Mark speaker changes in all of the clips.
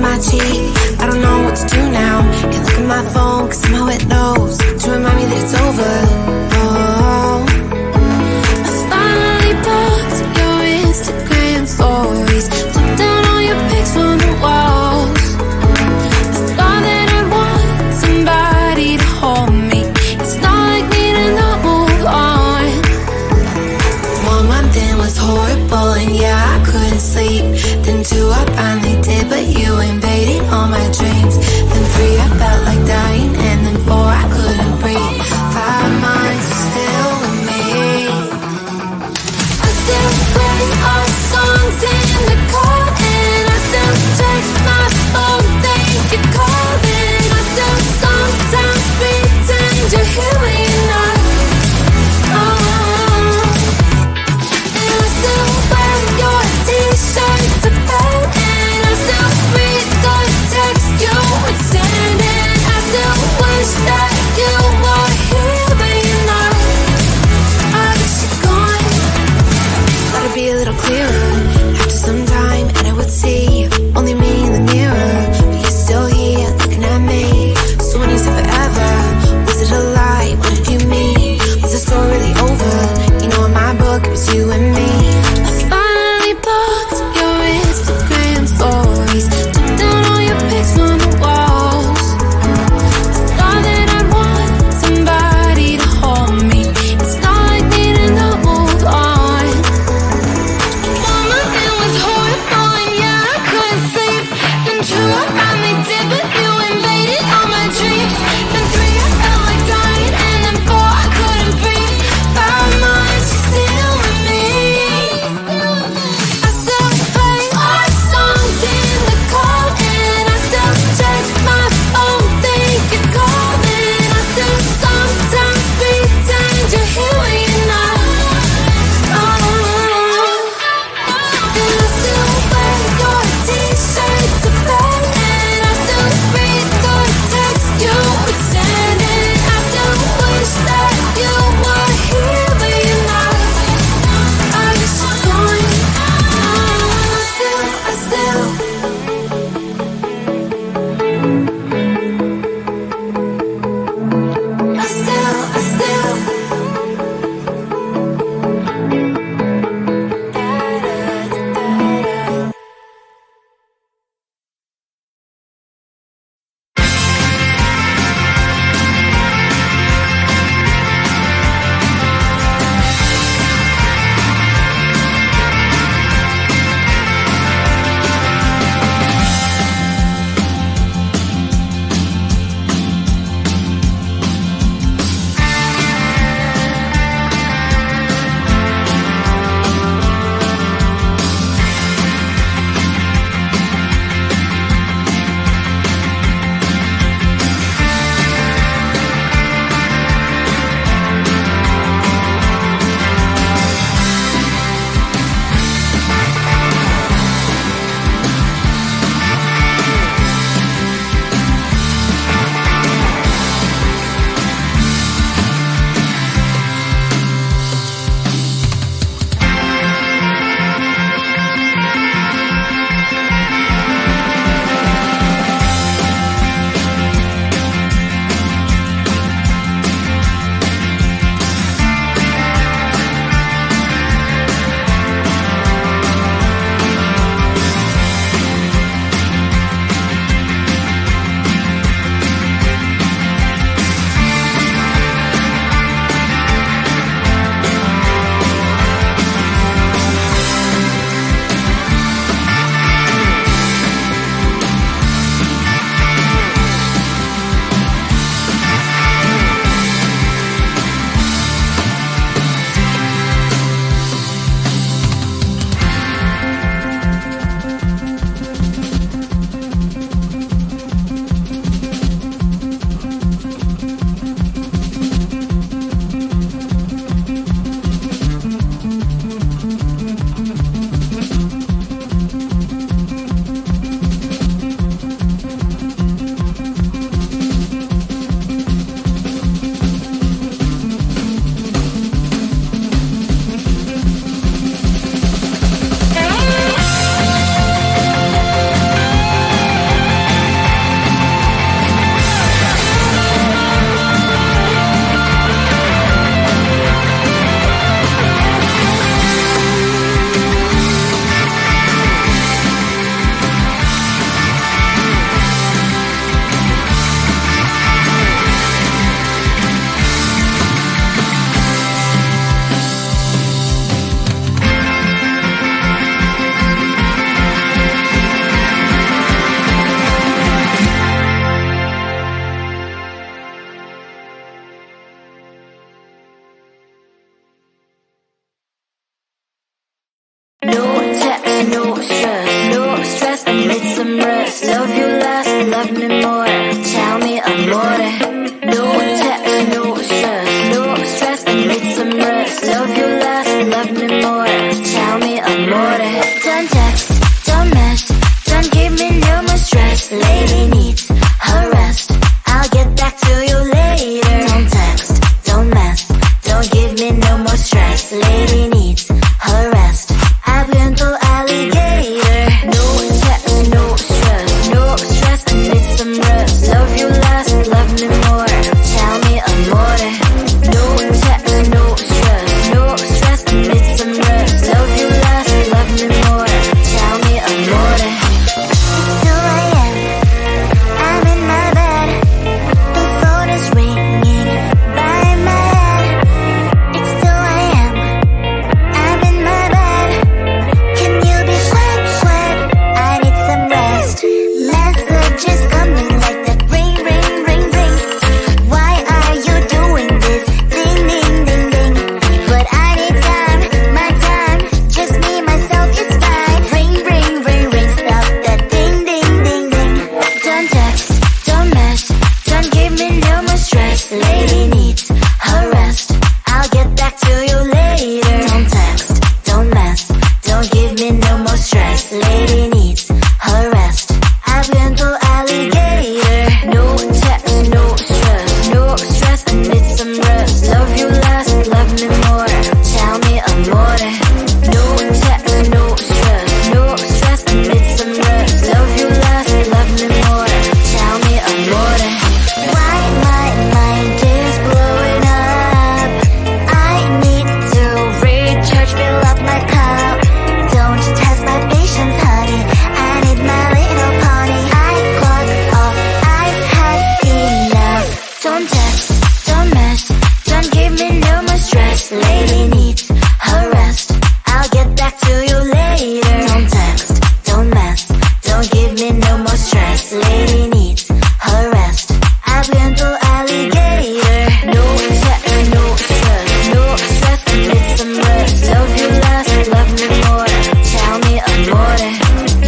Speaker 1: my cheek. I don't know what to do now. Can't look at my phone, cause somehow it knows to remind me that it's over. Oh, I finally blocked your Instagram stories, took down all your pics from the walls. I thought that I'd want somebody to hold me. It's not like me to not move on. 1 month in was horrible, and yeah, I couldn't sleep. Then 2, I finally did, but you invaded all my dreams. Then 3, I felt like dying, and then 4, I couldn't breathe. 5 months still with me. I still play our songs in the car, and I still check my phone, think you're calling. I still sometimes pretend you're here when you're not. And I still wear your t-shirt to bed, and I text, no stress, no stress. I need some rest. Love you less, love me more. Tell me amore. No text, no stress, no stress. I need some rest. Love you less, love me more. Tell me amore. Don't text, don't mess, don't give me no more stress. Lady needs her rest. I'll get back to you later. Don't text, don't mess, don't give me no more stress. Lady needs her rest. I've been to alligator. No text, no stress, no stress. I need some rest. Love you less, love me more. Tell me amore. No text, no stress, no stress. I need some rest. Love you less, love me more. Tell me amore. It's 2 a.m. I'm in my bed. The phone is ringing by my head. It's 2 a.m. I'm in my bed. Can you be quiet? I need some rest. Messages coming like that. Ring, ring, ring, ring. Why are you doing this? Ding, ding, ding, ding. But I need time, my time. Just me, myself is fine. Ring, ring, ring, ring. Stop that ding, ding, ding, ding. Don't text, don't mess, don't give me no more stress. Lady needs her rest. I'll get back to you later. Don't text, don't mess, don't give me no more stress. Lady needs her rest. I've been to alligator. No text, no stress, no stress. I need some rest. Love you less, love me more. Tell me amore. No text, no stress, no stress. I need some rest. Love you less, love me more. Tell me amore. Why my mind is blowing up? I need to recharge, fill up my cup. Don't test my patience, honey. I need my little pony. I clock off, I've had enough. Don't text, don't mess, don't give me no more stress. Lady needs her rest. I'll get back to you later. Don't text, don't mess, don't give me no more stress. Lady needs her rest. I've been to alligator. No text, no stress, no stress. I need some rest. Love you less, love me more. Tell me amore.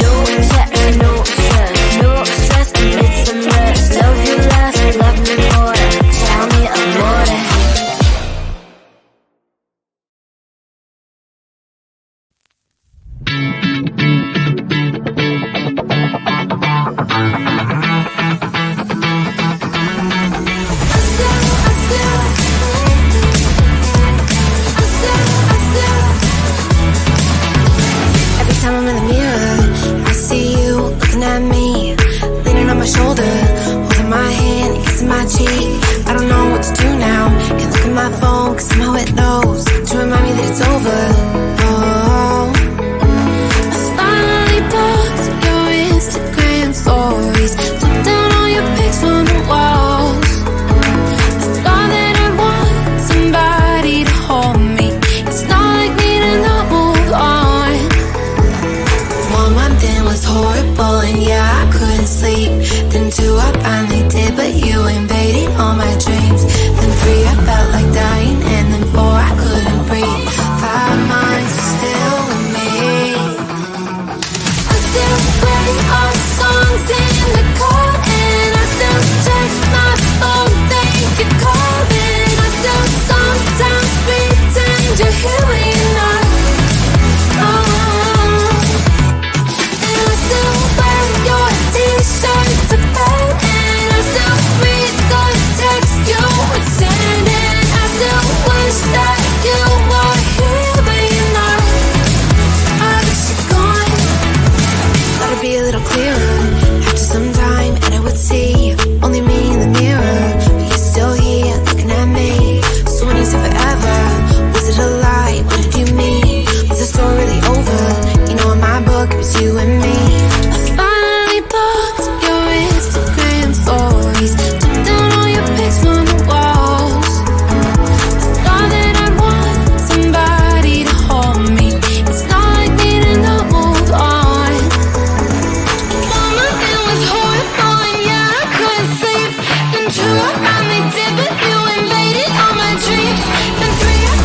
Speaker 1: No text, no stress, no stress. I need some rest. Love you less, love me more. Tell me amore. Every time I'm in the mirror, I see you looking at me, leaning on my shoulder, holding my hand, kissing my cheek. I don't know what to do now. Can't look at my phone, cause somehow it knows to remind me that it's over. Oh, I finally blocked your Instagram stories, took down all your pics from the walls. I thought that I'd want somebody to hold me. It's not like me to not move on. 1 month in was horrible, and yeah, I couldn't sleep. Then 2, I finally did, but you invaded all my dreams. Then 3, I felt like dying, and then 4, I couldn't breathe. 5 months still with me. I still play our songs in the car, and I still check my phone, think you're calling. I still sometimes pretend you're here when you're not. And I still wear your t-shirt to bed, and I still read the text you would send, and I still wish that you were here but you're not. I wish you're gone. Thought it'd be a little clearer after some time, and I would see only me in the mirror, but you're still here looking at me. So when you said forever, was it a lie? What did you mean? Was the story really over? You know in my book it was you and me. I finally blocked your Instagram stories, took down all your pics from the walls. I thought that I'd want somebody to hold me. It's not like me to not move on. 1 month it was horrible, and yeah, I couldn't sleep. Then 2, I finally did, but you invaded all my dreams. Then 3, I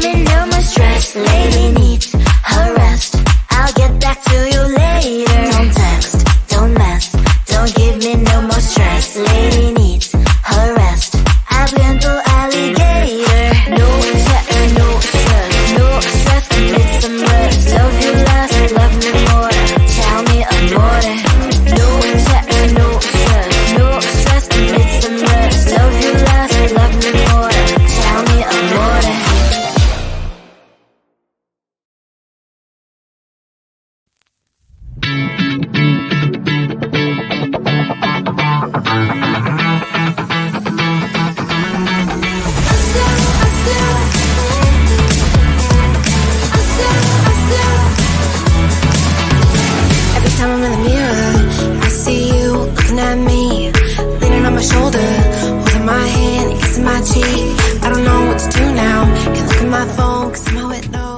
Speaker 1: me no more stress. Lady needs her rest. I'll get back to you later. Don't text, don't mess, don't give me no more stress. Lady needs her rest. I've been through alligator. No chatter, no stress, no stress. Commit some rest. Love you less, love me more. Tell me amore. No chatter, no stress, no stress. Commit some rest. Love you less, love me more. Tell me amore. Every time I'm in the mirror, I see you looking at me, leaning on my shoulder, holding my hand, kissing my cheek. I don't know what to do now. Can't look at my phone 'cause somehow it knows.